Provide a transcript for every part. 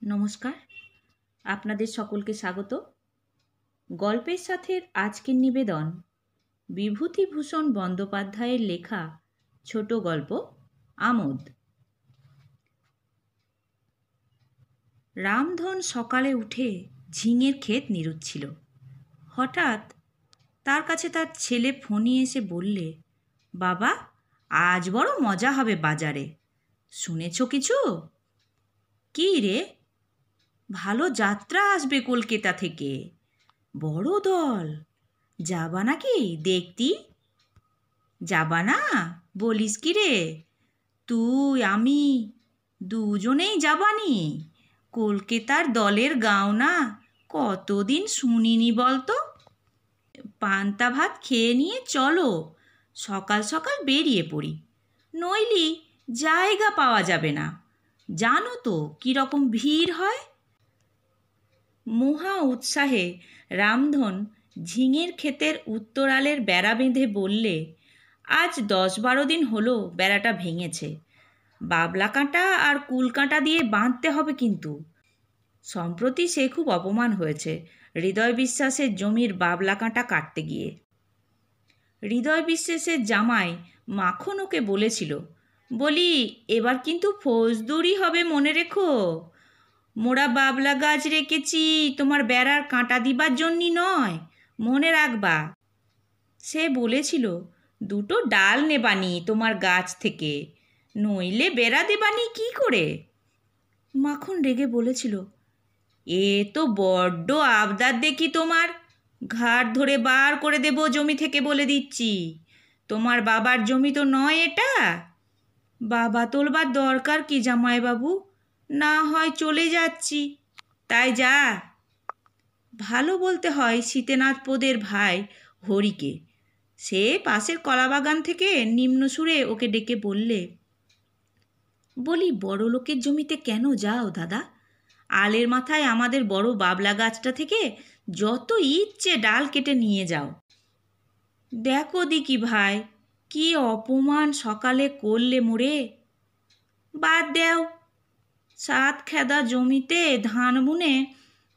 নমস্কার, আপনাদের সকলকে স্বাগত। গল্পের সাথে আজকের নিবেদন বিভূতিভূষণ বন্দ্যোপাধ্যায়ের লেখা ছোট গল্প আমোদ। রামধন সকালে উঠে ঝিঙের ক্ষেত নিরুচ্ছিল। হঠাৎ তার কাছে তার ছেলে ফণি এসে বললে, বাবা, আজ বড় মজা হবে বাজারে, শুনেছ কিছু? কী রে? ভালো যাত্রা আসবে কলকাতা থেকে, বড় দল, যাবা নাকি দেখতি? যাবা না? বলিস কি রে? তুই আমি দুজনেই যাবানি? কলকাতার দলের গাও না কতদিন শুনিনি বলতো। পান্তা ভাত খেয়ে নিয়ে চলো, সকাল সকাল বেরিয়ে পড়ি, নইলে জায়গা পাওয়া যাবে না। জানো তো কীরকম ভিড় হয়। মহা উৎসাহে রামধন ঝিঙের ক্ষেতের উত্তরালের বেড়া বেঁধে বললে, আজ 10-12 দিন হলো বেড়াটা ভেঙেছে, বাবলা কাঁটা আর কুল কাঁটা দিয়ে বাঁধতে হবে কিন্তু। সম্প্রতি সে খুব অপমান হয়েছে হৃদয় বিশ্বাসের জমির বাবলা কাঁটা কাটতে গিয়ে। হৃদয় বিশ্বাসের জামাই মাখন ওকে বলেছিল, বলি এবার কিন্তু ফৌজদুরি হবে, মনে রেখো। মোরা বাবলা গাছ রেখেছি তোমার বেড়ার কাঁটা দিবার জন্যই নয়, মনে রাখবা। সে বলেছিল, দুটো ডাল নেবানি তোমার গাছ থেকে, নইলে বেড়া দেবানি কি করে? মাখন রেগে বলেছিল, এ তো বড্ড আবদার দেখি তোমার, ঘাট ধরে বার করে দেব জমি থেকে, বলে দিচ্ছি। তোমার বাবার জমি তো নয় এটা। বাবা তোলবার দরকার কি জামাইবাবু, না হয় চলে যাচ্ছি, তাই যা। ভালো বলতে হয় শীতেনাথ পোদের ভাই হরিকে। সে পাশের কলাবাগান থেকে নিম্ন সুরে ওকে ডেকে বললে, বলি বড় লোকের জমিতে কেন যাও দাদা? আলের মাথায় আমাদের বড় বাবলা গাছটা থেকে যত ইচ্ছে ডাল কেটে নিয়ে যাও। দেখো দিকি ভাই, কি অপমান সকালে করলে মোরে। বাদ দেও, 7 খেদা জমিতে ধান বুনে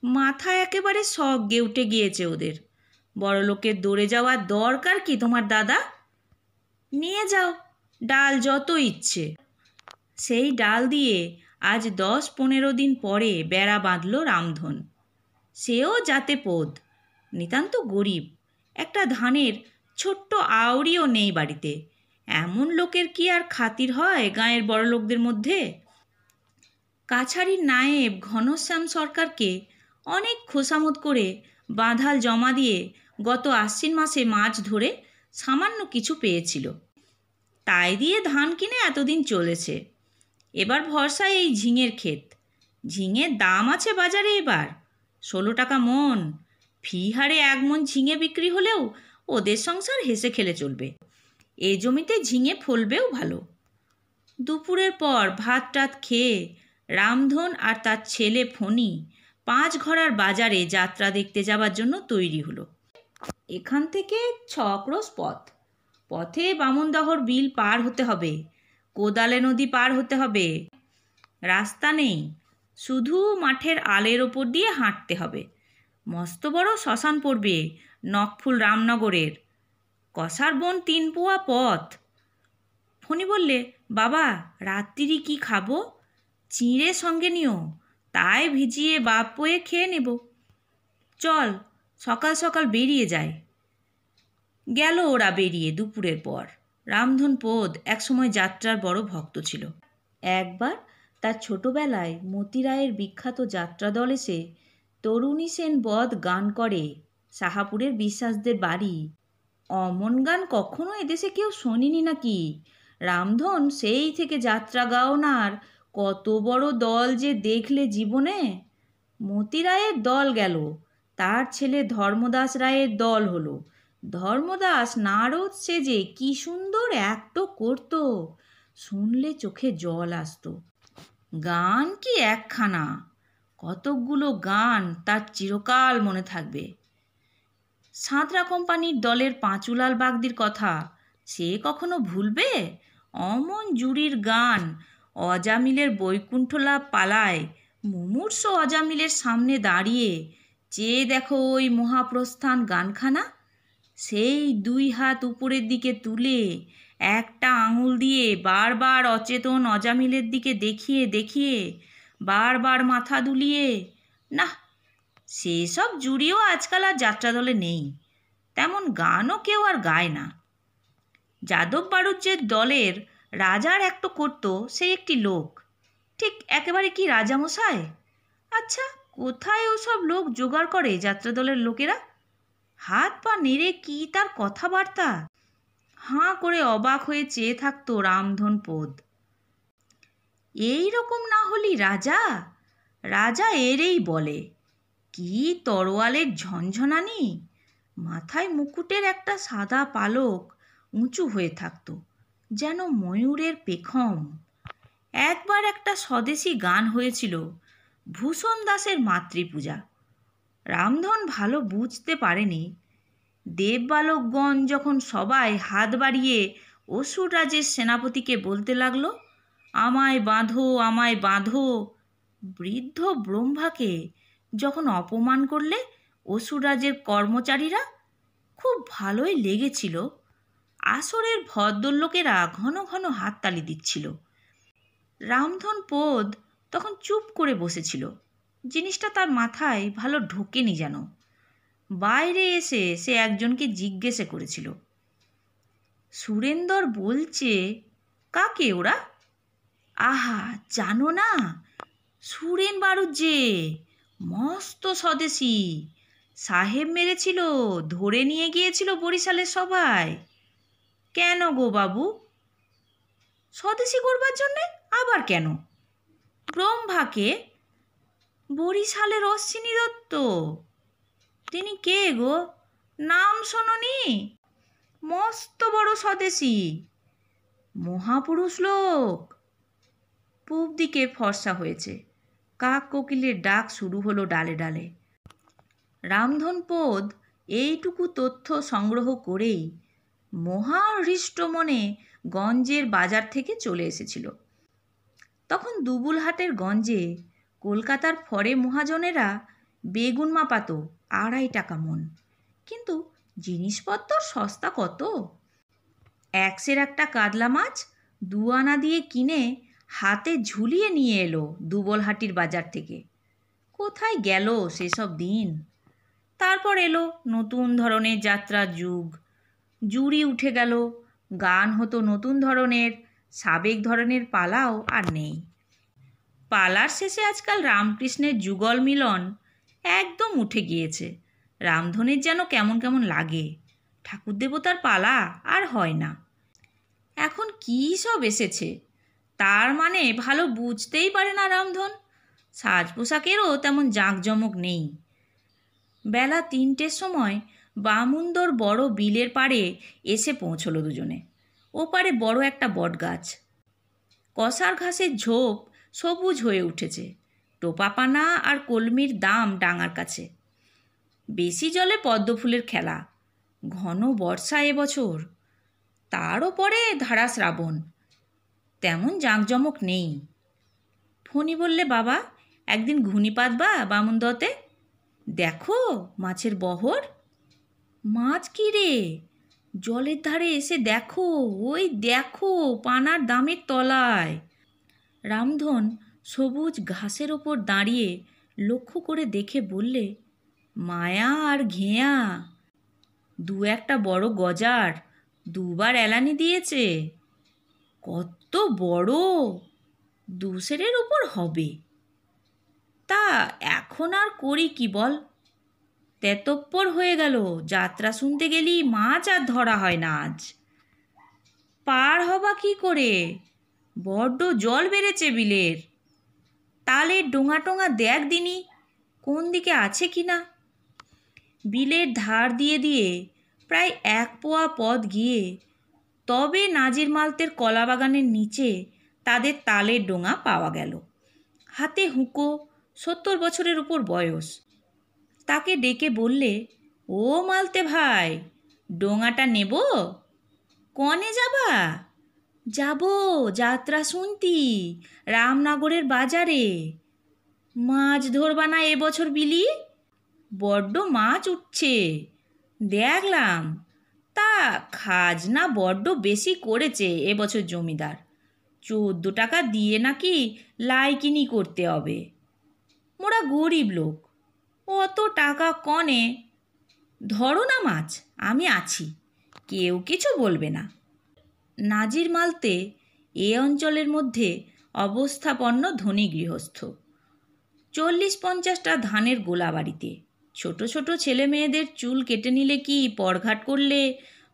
মাথা একেবারে সগ্গে উঠে গিয়েছে ওদের। বড় লোকের দৌড়ে যাওয়ার দরকার কি তোমার দাদা? নিয়ে যাও ডাল যত ইচ্ছে। সেই ডাল দিয়ে আজ 10-15 দিন পরে বেড়া বাঁধল রামধন। সেও যাতে পোদ, নিতান্ত গরিব, একটা ধানের ছোট্ট আউরিও নেই বাড়িতে। এমন লোকের কি আর খাতির হয় গাঁয়ের বড় লোকদের মধ্যে? কাছারির নায়েব ঘনশ্যাম সরকারকে অনেক খোসামত করে বাঁধাল জমা দিয়ে গত আশ্বিন মাসে মাছ ধরে সামান্য কিছু পেয়েছিল, তাই দিয়ে ধান কিনে এতদিন চলেছে। এবার ভরসা এই ঝিঙের ক্ষেত। ঝিঙের দাম আছে বাজারে এবার 16 টাকা মন। ফি হারে 1 মন ঝিঙে বিক্রি হলেও ওদের সংসার হেসে খেলে চলবে। এ জমিতে ঝিঙে ফলবেও ভালো। দুপুরের পর ভাত টাত খেয়ে রামধন আর তার ছেলে ফণি 5 ঘরার বাজারে যাত্রা দেখতে যাবার জন্য তৈরি হলো। এখান থেকে 6 ক্রোশ পথ। পথে বামনদহর বিল পার হতে হবে, কোদালে নদী পার হতে হবে। রাস্তা নেই, শুধু মাঠের আলের ওপর দিয়ে হাঁটতে হবে। মস্ত বড় শ্মশান পড়বে নকফুল রামনগরের, কষার বন 3 পোয়া পথ। ফণি বললে, বাবা রাত্রিরে কি খাবো? চিঁড়ে সঙ্গে নিও, তাই ভিজিয়ে বাপ বয়ে খেয়ে নেব। চল সকাল সকাল বেরিয়ে যায়। গেল ওরা বেরিয়ে দুপুরের পর। রামধন পোদ একসময় যাত্রার বড় ভক্ত ছিল। একবার তার ছোটবেলায় মতি রায়ের বিখ্যাত যাত্রা দল এসে তরুণী সেন বধ গান করে সাহাপুরের বিশ্বাসদের বাড়ি। অমন গান কখনো এদেশে কেউ শোনেনি নাকি? রামধন সেই থেকে যাত্রা গাওনার কত বড় দল যে দেখলে জীবনে। মতি রায়ের দল গেল, তার ছেলে ধর্মদাস রায়ের দল হলো। ধর্মদাস নারদ সেজে কি সুন্দর অ্যাক্টও করত, শুনলে চোখে জল আসতো। গান কি একখানা, কতকগুলো গান তার চিরকাল মনে থাকবে। সাঁতরা কোম্পানির দলের পাঁচুলাল বাগদির কথা সে কখনো ভুলবে? অমন জুড়ির গান, অজামিলের বৈকুণ্ঠলাভ পালায় মুমূর্ষ অজামিলের সামনে দাঁড়িয়ে চেয়ে দেখো ওই মহাপ্রস্থান গানখানা। সেই 2 হাত উপরের দিকে তুলে একটা আঙুল দিয়ে বারবার অচেতন অজামিলের দিকে দেখিয়ে দেখিয়ে বারবার মাথা দুলিয়ে, না, সেসব জুড়িও আজকাল আর যাত্রা দলে নেই। তেমন গানও কেউ আর গায় না। যাদব বাড়ুজ্যের দলের রাজার একটো করত সেই একটি লোক, ঠিক একেবারে কি রাজামশাই। আচ্ছা, কোথায় ওসব লোক জোগাড় করে যাত্রা দলের লোকেরা? হাত পা নেড়ে কি তার কথাবার্তা! হাঁ করে অবাক হয়ে চেয়ে থাকতো রামধন পোদ। এই রকম না হলি রাজা, রাজা এরেই বলে। কি তরোয়ালের ঝনঝনানি! মাথায় মুকুটের একটা সাদা পালক উঁচু হয়ে থাকতো, যেন ময়ূরের পেখম। একবার একটা স্বদেশী গান হয়েছিল, ভূষণ দাসের মাতৃপূজা। রামধন ভালো বুঝতে পারেনি। দেববালকগণ যখন সবাই হাত বাড়িয়ে অসুর রাজের সেনাপতিকে বলতে লাগলো, আমায় বাঁধো, আমায় বাঁধো, বৃদ্ধ ব্রহ্মাকে যখন অপমান করলে অসুররাজের কর্মচারীরা, খুব ভালোই লেগেছিল। আসরের ভদ্রলোকেরা ঘন ঘন হাততালি দিচ্ছিল। রামধন পোদ তখন চুপ করে বসেছিল। জিনিসটা তার মাথায় ভালো ঢোকেনি যেন। বাইরে এসে সে একজনকে জিজ্ঞেস করেছিল, সুরেন্দর বলছে, কাকে ওরা? আহা, জানো না? সুরেন বাড়ুজ্যে, মস্ত স্বদেশী। সাহেব মেরেছিল, ধরে নিয়ে গিয়েছিল বরিশালের সভায়। কেন গো বাবু? স্বদেশী করবার জন্যে? আবার কেন? ব্রহ্মাকে। বরিশালের অশ্বিনী দত্ত। তিনি কে গো? নাম শোনোনি? মস্ত বড় স্বদেশী, মহাপুরুষ লোক। পূব দিকে ফর্সা হয়েছে। কাক কোকিলের ডাক শুরু হলো ডালে ডালে। রামধন পোদ এইটুকু তথ্য সংগ্রহ করেই মহাহৃষ্ট মনে গঞ্জের বাজার থেকে চলে এসেছিল। তখন দুবুলহাটের গঞ্জে কলকাতার ফরে মহাজনেরা বেগুন মাপাতো 2.5 টাকা মন। কিন্তু জিনিসপত্র সস্তা কত! 1 সের একটা কাতলা মাছ 2 আনা দিয়ে কিনে হাতে ঝুলিয়ে নিয়ে এলো দুবলহাটির বাজার থেকে। কোথায় গেল সেসব দিন? তারপর এলো নতুন ধরনের যাত্রার যুগ। জুড়ি উঠে গেল, গান হতো নতুন ধরনের, সাবেক ধরনের পালাও আর নেই। পালার শেষে আজকাল রামকৃষ্ণের যুগল মিলন একদম উঠে গিয়েছে। রামধনের যেন কেমন কেমন লাগে। ঠাকুর দেবতার পালা আর হয় না। এখন কী সব এসেছে, তার মানে ভালো বুঝতেই পারে না রামধন। সাজ পোশাকেরও তেমন জাঁকজমক নেই। বেলা 3টের সময় বামুন্দর বড় বিলের পাড়ে এসে পৌঁছলো দুজনে। ওপারে বড় একটা বটগাছ। কষার ঘাসের ঝোপ সবুজ হয়ে উঠেছে। টোপাপানা আর কলমির দাম ডাঙার কাছে। বেশি জলে পদ্মফুলের খেলা। ঘন বর্ষা এবছর, তারও পরে ধারা শ্রাবণ। তেমন জাঁকজমক নেই। ফণি বললে, বাবা, একদিন ঘুনি পাতবা বামুনদতে? দেখো মাছের বহর। মাছ কি রে? জলের ধারে এসে দেখো, ওই দেখো পানার দামের তলায়। রামধন সবুজ ঘাসের ওপর দাঁড়িয়ে লক্ষ্য করে দেখে বললে, মায়া আর ঘেয়া। 2-1টা বড় গজার 2 বার এলানি দিয়েছে। কত বড়! 2 সেরের উপর হবে। তা এখন আর করি কি বল? তেতপ্পর হয়ে গেল, যাত্রা শুনতে গেলি মাছ আর ধরা হয় না আজ। পার হবা কি করে? বড্ড জল বেড়েছে বিলের। তালের ডোঙা টোঙা দেখ দিনি কোন দিকে আছে কি না। বিলের ধার দিয়ে দিয়ে প্রায় 1 পোয়া পথ গিয়ে তবে নাজির মালতের কলাবাগানের নিচে তাদের তালের ডোঙা পাওয়া গেল। হাতে হুঁকো, 70 বছরের উপর বয়স। তাকে ডেকে বললে, ও মালতে ভাই, ডোঙাটা নেব? কনে যাবা? যাব যাত্রা শুনতি, রামনগরের বাজারে। মাছ ধরবা না এবছর বিলি? বড্ড মাছ উঠছে দেখলাম। তা খাজনা বড্ড বেশি করেছে এবছর জমিদার। 14 টাকা দিয়ে নাকি লাইকিনি করতে হবে। মোরা গরিব লোক, অত টাকা কনে। ধরো না মাছ, আমি আছি, কেউ কিছু বলবে না। নাজির মালতে এ অঞ্চলের মধ্যে অবস্থাপন্ন ধনী গৃহস্থ। 40-50টা ধানের গোলা বাড়িতে ছোট ছোট ছেলে মেয়েদের চুল কেটে নিলে কি পরঘাট করলে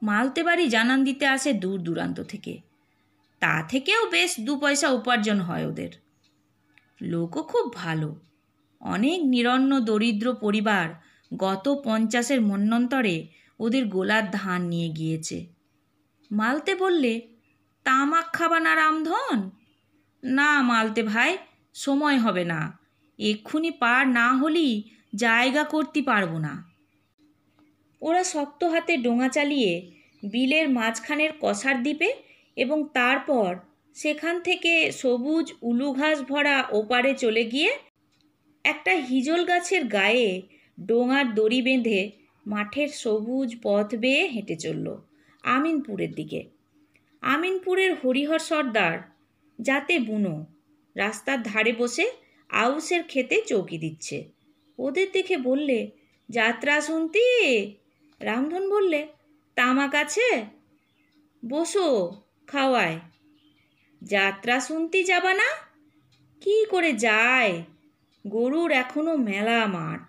মালতে বাড়ি জানান দিতে আসে দূর দূরান্ত থেকে। তা থেকেও বেশ 2 পয়সা উপার্জন হয় ওদের। লোকও খুব ভালো। অনেক নিরন্ন দরিদ্র পরিবার গত 50-এর মন্বন্তরে ওদের গোলার ধান নিয়ে গিয়েছে। মালতে বললে, তামাক খাবা না রামধন? না মালতে ভাই, সময় হবে না, এক্ষুনি পার না হলেই জায়গা করতে পারবো না। ওরা শক্ত হাতে ডোঙা চালিয়ে বিলের মাঝখানের কসার দ্বীপে এবং তারপর সেখান থেকে সবুজ উলু ঘাস ভরা ওপারে চলে গিয়ে একটা হিজল গাছের গায়ে ডোঙার দড়ি বেঁধে মাঠের সবুজ পথ বেয়ে হেঁটে চলল আমিনপুরের দিকে। আমিনপুরের হরিহর সর্দার যাতে বুনো রাস্তার ধারে বসে আউসের খেতে চৌকি দিচ্ছে। ওদের দেখে বললে, যাত্রা শুনতি? রামধন বললে, তামাক আছে, বসো, খাওয়ায়। যাত্রা শুনতি যাবা না? কি করে যায়, গরুর এখনো মেলা মাঠ।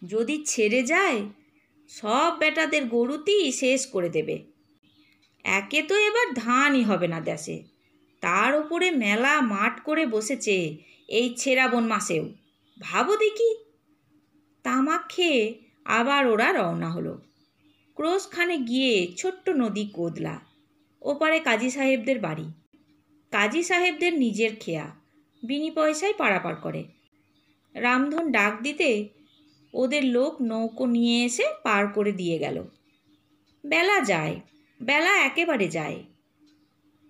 যদি ছেড়ে যায় সব বেটাদের গরুতেই শেষ করে দেবে। একে তো এবার ধানই হবে না দেশে, তার উপরে মেলা মাঠ করে বসেছে এই ছেঁড়াবন মাসেও। ভাবো দেখি। তামাক খেয়ে আবার ওরা রওনা হলো। ক্রোশখানে গিয়ে ছোট্ট নদী কোদলা, ওপারে কাজী সাহেবদের বাড়ি। কাজী সাহেবদের নিজের খেয়া, বিনি পয়সায় পারাপার করে। রামধন ডাক দিতে ওদের লোক নৌকো নিয়ে এসে পার করে দিয়ে গেল। বেলা যায়, বেলা একেবারে যায়।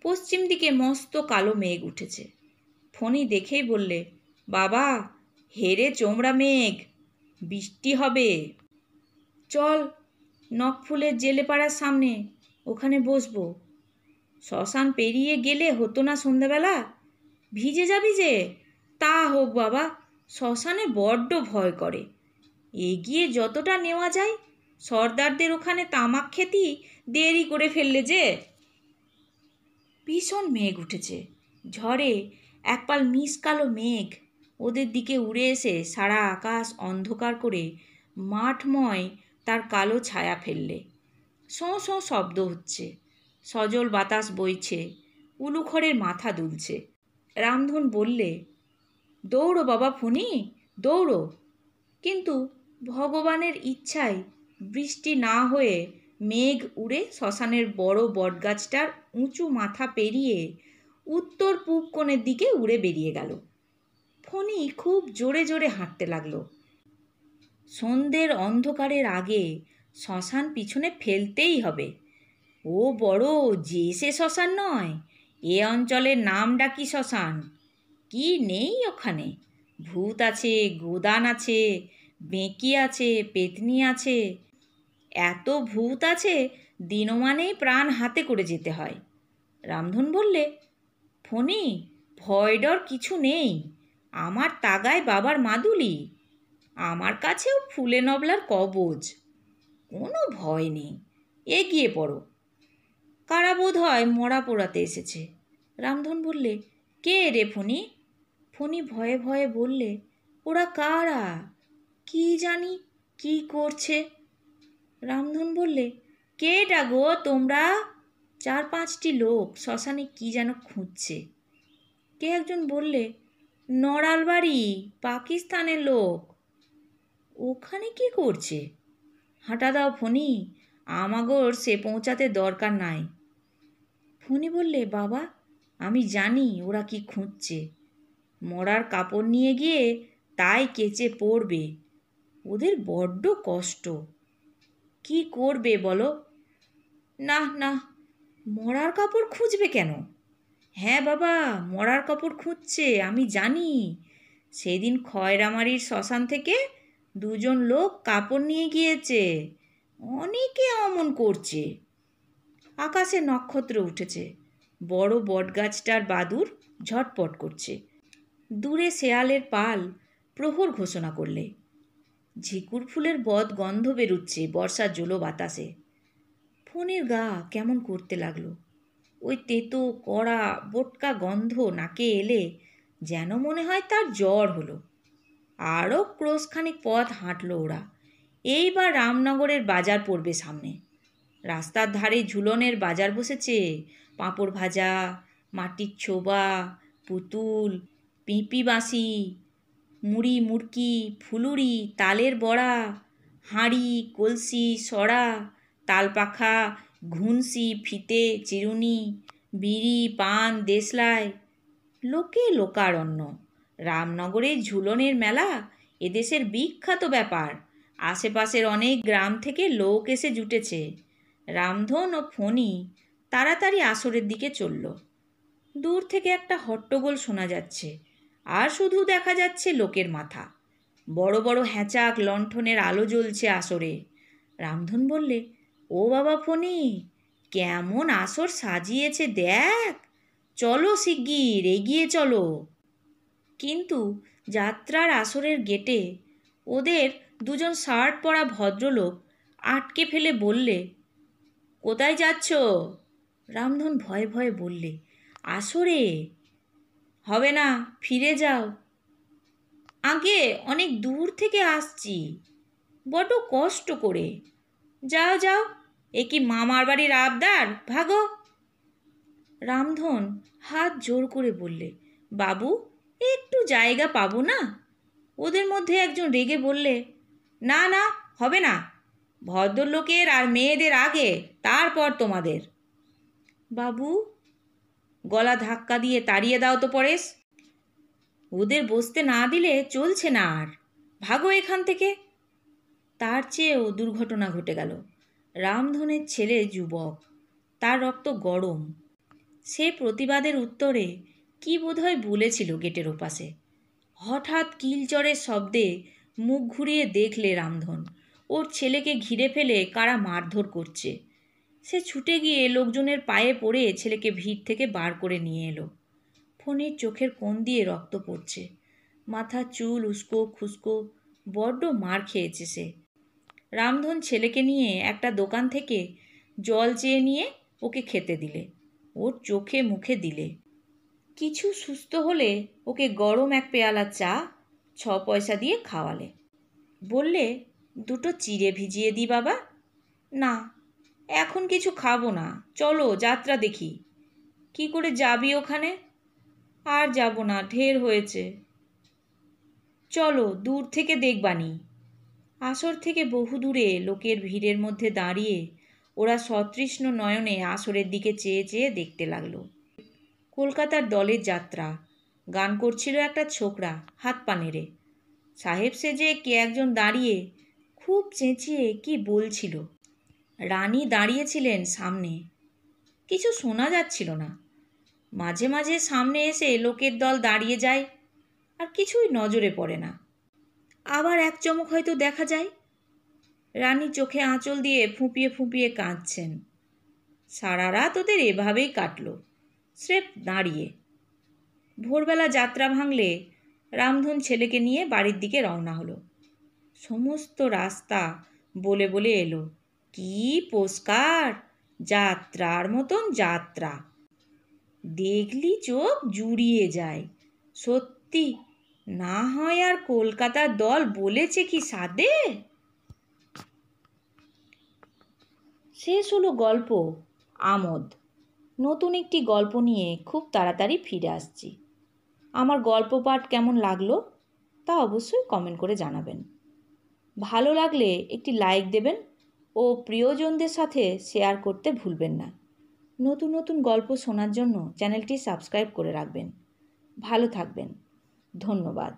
পশ্চিম দিকে মস্ত কালো মেঘ উঠেছে। ফণি দেখেই বললে, বাবা, হেরে চোমড়া মেঘ, বৃষ্টি হবে। চল নখফুলের জেলেপাড়ার সামনে, ওখানে বসবো। শ্মশান পেরিয়ে গেলে হতো না সন্ধ্যাবেলা? ভিজে যাবি যে। তা হোক বাবা, শ্মশানে বড্ড ভয় করে। এগিয়ে যতটা নেওয়া যায়। সর্দারদের ওখানে তামাক খেতি দেরি করে ফেললে যে। ভীষণ মেঘ উঠেছে। ঝড়ে একপাল মিসকালো মেঘ ওদের দিকে উড়ে এসে সারা আকাশ অন্ধকার করে মাঠময় তার কালো ছায়া ফেললে। শোঁ শোঁ শব্দ হচ্ছে, সজল বাতাস বইছে, উলুখড়ের মাথা দুলছে। রামধন বললে, দৌড়ো বাবা ফণি, দৌড়ো। কিন্তু ভগবানের ইচ্ছায় বৃষ্টি না হয়ে মেঘ উড়ে শ্মশানের বড় বটগাছটার উঁচু মাথা পেরিয়ে উত্তর পূব কোণের দিকে উড়ে বেরিয়ে গেল। ফণি খুব জোরে জোরে হাঁটতে লাগলো। সন্ধ্যের অন্ধকারের আগে শ্মশান পিছনে ফেলতেই হবে। ও বড় যে সে শ্মশান নয়, এ অঞ্চলের নাম ডাকি শ্মশান। কি নেই ওখানে? ভূত আছে, গোদান আছে, বেঁকি আছে, পেতনি আছে। এত ভূত আছে দিনমানেই প্রাণ হাতে করে যেতে হয়। রামধন বললে, ফণি, ভয় ডর কিছু নেই। আমার তাগায় বাবার মাদুলি, আমার কাছেও ফুলে নবলার কবজ। কোনো ভয় নেই, এগিয়ে পড়ো। কারা বোধ হয় মরা পোড়াতে এসেছে। রামধন বললে, কে রে ফণি? ফণি ভয়ে ভয়ে বললে, ওরা কারা, কি জানি কি করছে। রামধন বললে, কে ডাগো তোমরা? 4-5টি লোক শ্মশানে কি যেন খুঁজছে। কে একজন বললে, নড়াল বাড়ি, পাকিস্তানের লোক। ওখানে কি করছে? হাঁটা দাও ফণি, আমাগোর সে পৌঁছাতে দরকার নাই। ফণি বললে, বাবা, আমি জানি ওরা কি খুঁজছে। মরার কাপড় নিয়ে গিয়ে তাই কেচে পড়বে। ওদের বড্ড কষ্ট। কি করবে বলো? না না, মরার কাপড় খুঁজবে কেন? হ্যাঁ বাবা, মরার কাপড় খুঁজছে, আমি জানি। সেদিন খয়রামারির শ্মশান থেকে দুজন লোক কাপড় নিয়ে গিয়েছে। অনেকে অমন করছে। আকাশে নক্ষত্র উঠেছে। বড় বটগাছটার বাদুর ঝটপট করছে। দূরে শেয়ালের পাল প্রহর ঘোষণা করলে। ঝিকুর ফুলের বদ গন্ধ বেরুচ্ছে বর্ষার জলো বাতাসে। ফোনের গা কেমন করতে লাগলো। ওই তেতো কড়া বোটকা গন্ধ নাকে এলে যেন মনে হয় তার জ্বর হলো। আরও ক্রোশখানিক পথ হাঁটল ওরা। এইবার রামনগরের বাজার পড়বে সামনে। রাস্তার ধারে ঝুলনের বাজার বসেছে। পাঁপড় ভাজা, মাটির ছোবা, পুতুল, পিঁপি বাঁশি, মুড়ি মুড়কি, ফুলুরি, তালের বড়া, হাঁড়ি, কলসি, সরা, তালপাখা, ঘুনসি, ফিতে, চিরুনি, বিড়ি, পান, দেশলাই। লোকে লোকারণ্য। রামনগরে ঝুলনের মেলা এদেশের বিখ্যাত ব্যাপার। আশেপাশের অনেক গ্রাম থেকে লোক এসে জুটেছে। রামধন ও ফণি তাড়াতাড়ি আসরের দিকে চলল। দূর থেকে একটা হট্টগোল শোনা যাচ্ছে, আর শুধু দেখা যাচ্ছে লোকের মাথা। বড় বড় হ্যাঁচাক লণ্ঠনের আলো জ্বলছে আসরে। রামধন বললে, ও বাবা ফণি, কেমন আসর সাজিয়েছে দেখ। চলো শিগগির, এগিয়ে চলো। কিন্তু যাত্রার আসরের গেটে ওদের দুজন শার্ট পরা ভদ্রলোক আটকে ফেলে বললে, কোথায় যাচ্ছ? রামধন ভয়ে ভয়ে বললে, আসরে। হবে না, ফিরে যাও। আগে অনেক দূর থেকে আসছি, বড্ড কষ্ট করে। যাও যাও, এ কি মামার বাড়ির আবদার, ভাগো। রামধন হাত জোর করে বললে, বাবু একটু জায়গা পাবো না? ওদের মধ্যে একজন রেগে বললে, না না, হবে না। ভদ্রলোকের আর মেয়েদের আগে, তারপর তোমাদের। বাবু, গলা ধাক্কা দিয়ে তাড়িয়ে দাও তো পরেশ। ওদের বসতে না দিলে চলছে না আর, ভাগো এখান থেকে। তার চেয়েও দুর্ঘটনা ঘটে গেল। রামধনের ছেলে যুবক, তার রক্ত গরম। সে প্রতিবাদের উত্তরে কি বোধহয় বলেছিল গেটের ওপাশে। হঠাৎ কিলচরের শব্দে মুখ ঘুরিয়ে দেখলে রামধন ওর ছেলেকে ঘিরে ফেলে কারা মারধর করছে। সে ছুটে গিয়ে লোকজনের পায়ে পড়ে ছেলেকে ভিড় থেকে বার করে নিয়ে এলো। ফণির চোখের কোণ দিয়ে রক্ত পড়ছে। মাথার চুল উস্কো খুস্কো, বড্ড মার খেয়েছে সে। রামধন ছেলেকে নিয়ে একটা দোকান থেকে জল চেয়ে নিয়ে ওকে খেতে দিলে, ওর চোখে মুখে দিলে। কিছু সুস্থ হলে ওকে গরম এক পেয়ালা চা 6 পয়সা দিয়ে খাওয়ালে। বললে, দুটো চিড়ে ভিজিয়ে দিই বাবা। না, এখন কিছু খাবো না, চলো যাত্রা দেখি। কি করে যাবি ওখানে? আর যাব না, ঢের হয়েছে। চলো দূর থেকে দেখবানি। আসর থেকে বহু দূরে লোকের ভিড়ের মধ্যে দাঁড়িয়ে ওরা সতৃষ্ণ নয়নে আসরের দিকে চেয়ে চেয়ে দেখতে লাগলো। কলকাতার দলের যাত্রা। গান করছিল একটা ছোকরা হাত পা নেড়ে। সাহেব সেজে কে একজন দাঁড়িয়ে খুব চেঁচিয়ে কি বলছিল। রানী দাঁড়িয়েছিলেন সামনে, কিছু শোনা যাচ্ছিল না। মাঝে মাঝে সামনে এসে লোকের দল দাঁড়িয়ে যায়, আর কিছুই নজরে পড়ে না। আবার এক চমক হয়তো দেখা যায়, রানী চোখে আঁচল দিয়ে ফুঁপিয়ে ফুঁপিয়ে কাঁদছেন। সারা রাত ওদের এভাবেই কাটল, স্রেফ দাঁড়িয়ে। ভোরবেলা যাত্রা ভাঙলে রামধন ছেলেকে নিয়ে বাড়ির দিকে রওনা হলো। সমস্ত রাস্তা বলে বলে এলো, কি পোস্টকার, যাত্রার মতন যাত্রা। দেখলি চোখ জুড়িয়ে যায়। সত্যি, না হয় আর কলকাতার দল বলেছে কি সাধে। শেষ হলো গল্প আমোদ। নতুন একটি গল্প নিয়ে খুব তাড়াতাড়ি ফিরে আসছি। আমার গল্প পাঠ কেমন লাগলো তা অবশ্যই কমেন্ট করে জানাবেন। ভালো লাগলে একটি লাইক দেবেন ও প্রিয়জনদের সাথে শেয়ার করতে ভুলবেন না। নতুন নতুন গল্প শোনার জন্য চ্যানেলটি সাবস্ক্রাইব করে রাখবেন। ভালো থাকবেন। ধন্যবাদ।